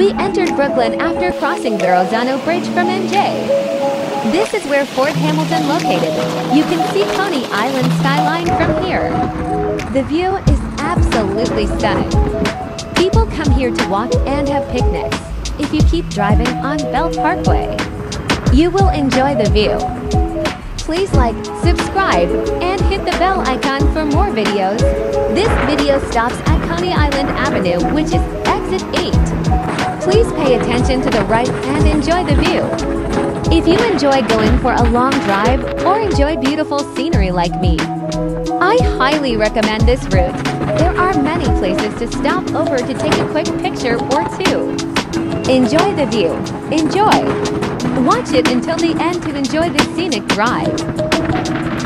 We entered Brooklyn after crossing Verrazano Bridge from NJ. This is where Fort Hamilton located. You can see Coney Island skyline from here. The view is absolutely stunning. People come here to walk and have picnics. If you keep driving on Belt Parkway, you will enjoy the view. Please like, subscribe, and hit the bell icon for more videos. This video stops at Coney Island Avenue, which is exit 8. Please pay attention to the right and enjoy the view. If you enjoy going for a long drive or enjoy beautiful scenery like me, I highly recommend this route. There are many places to stop over to take a quick picture or two. Enjoy the view. Enjoy! Watch it until the end to enjoy this scenic drive.